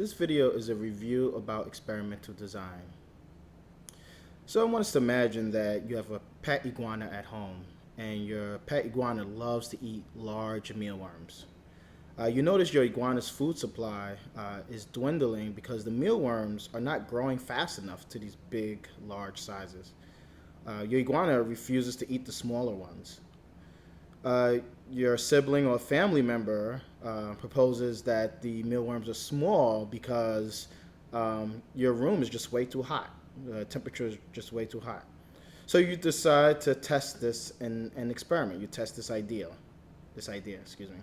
This video is a review about experimental design. So I want us to imagine that you have a pet iguana at home, and your pet iguana loves to eat large mealworms. You notice your iguana's food supply is dwindling because the mealworms are not growing fast enough to these big, large sizes. Your iguana refuses to eat the smaller ones. Your sibling or family member proposes that the mealworms are small because your room is just way too hot. The temperature is just way too hot. So you decide to test this in an experiment. You test this idea, excuse me.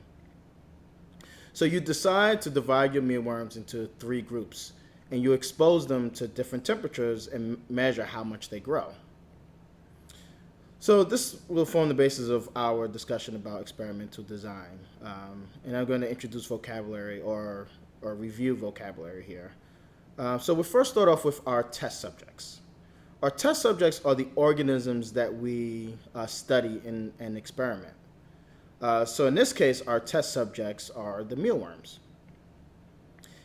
So you decide to divide your mealworms into 3 groups, and you expose them to different temperatures and measure how much they grow. So this will form the basis of our discussion about experimental design. And I'm going to introduce vocabulary or review vocabulary here. So we'll first start off with our test subjects. Our test subjects are the organisms that we study in an experiment. So in this case, our test subjects are the mealworms.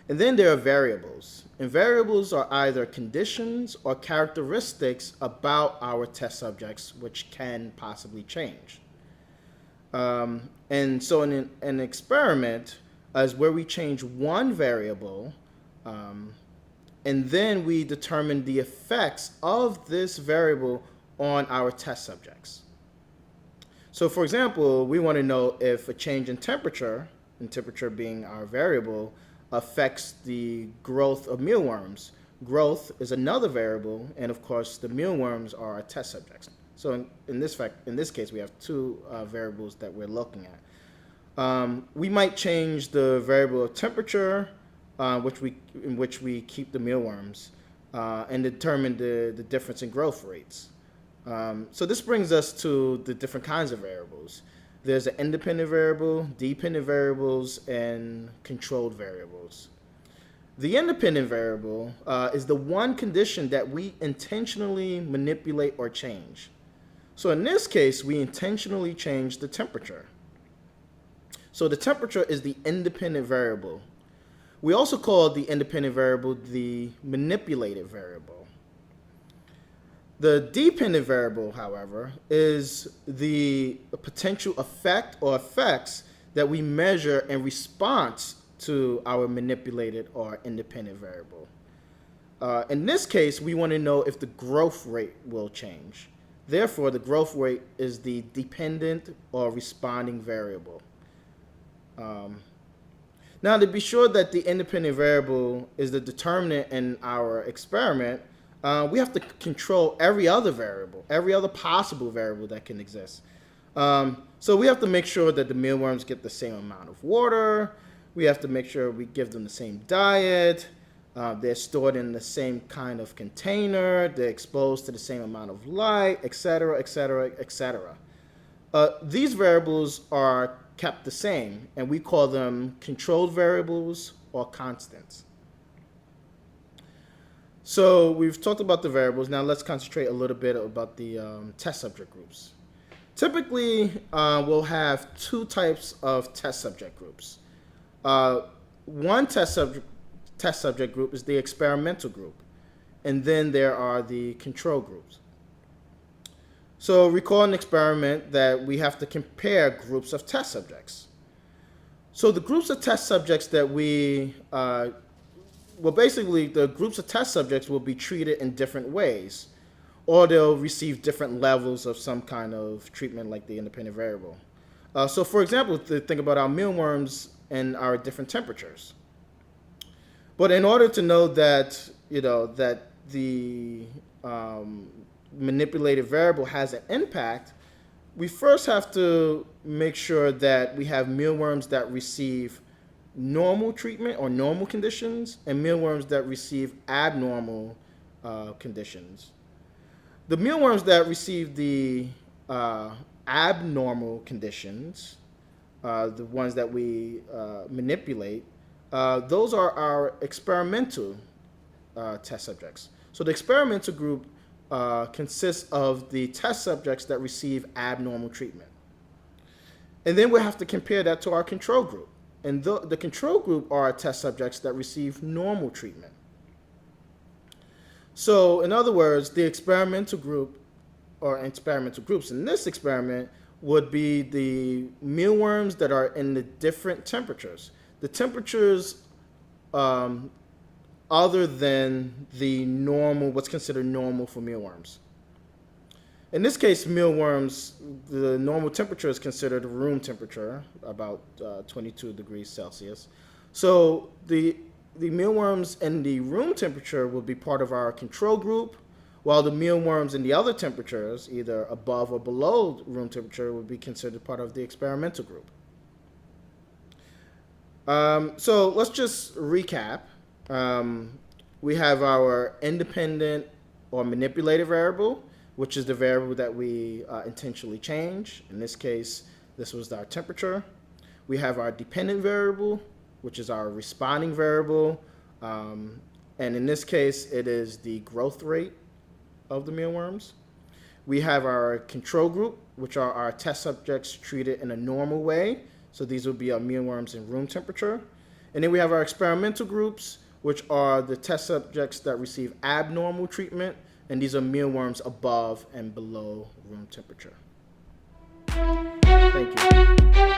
And then there are variables. And variables are either conditions or characteristics about our test subjects which can possibly change. And so in an experiment is where we change one variable and then we determine the effects of this variable on our test subjects. So for example, we want to know if a change in temperature being our variable, affects the growth of mealworms. Growth is another variable, and of course the mealworms are our test subjects. So in this case, we have 2 variables that we're looking at. We might change the variable of temperature, in which we keep the mealworms, and determine the difference in growth rates. So this brings us to the different kinds of variables. There's an independent variable, dependent variables, and controlled variables. The independent variable is the one condition that we intentionally manipulate or change. So in this case, we intentionally change the temperature. So the temperature is the independent variable. We also call the independent variable the manipulated variable. The dependent variable, however, is the potential effect or effects that we measure in response to our manipulated or independent variable. In this case, we want to know if the growth rate will change. Therefore, the growth rate is the dependent or responding variable. Now, to be sure that the independent variable is the determinant in our experiment, we have to control every other variable, every other possible variable that can exist. So we have to make sure that the mealworms get the same amount of water. We have to make sure we give them the same diet. They're stored in the same kind of container. They're exposed to the same amount of light, etc., etc., etc. These variables are kept the same, and we call them controlled variables or constants. So we've talked about the variables. Now let's concentrate a little bit about the test subject groups. Typically, we'll have 2 types of test subject groups. One test subject group is the experimental group, and then there are the control groups. So recall an experiment that we have to compare groups of test subjects. So the groups of test subjects that basically, the groups of test subjects will be treated in different ways, or they'll receive different levels of some kind of treatment like the independent variable. So for example, to think about our mealworms and our different temperatures. But in order to know that, that the manipulated variable has an impact, we first have to make sure that we have mealworms that receive normal treatment or normal conditions and mealworms that receive abnormal conditions. The mealworms that receive the abnormal conditions, the ones that we manipulate, those are our experimental test subjects. So the experimental group consists of the test subjects that receive abnormal treatment. And then we have to compare that to our control group. And the control group are test subjects that receive normal treatment. So, in other words, the experimental group, or experimental groups in this experiment, would be the mealworms that are in the different temperatures. The temperatures other than the normal, what's considered normal for mealworms. In this case, mealworms, the normal temperature is considered room temperature, about 22 degrees Celsius. So the mealworms in the room temperature will be part of our control group, while the mealworms in the other temperatures, either above or below room temperature, would be considered part of the experimental group. So let's just recap. We have our independent or manipulated variable, which is the variable that we intentionally change. In this case, this was our temperature. We have our dependent variable, which is our responding variable. And in this case, it is the growth rate of the mealworms. We have our control group, which are our test subjects treated in a normal way. So these would be our mealworms in room temperature. And then we have our experimental groups, which are the test subjects that receive abnormal treatment. And these are mealworms above and below room temperature. Thank you.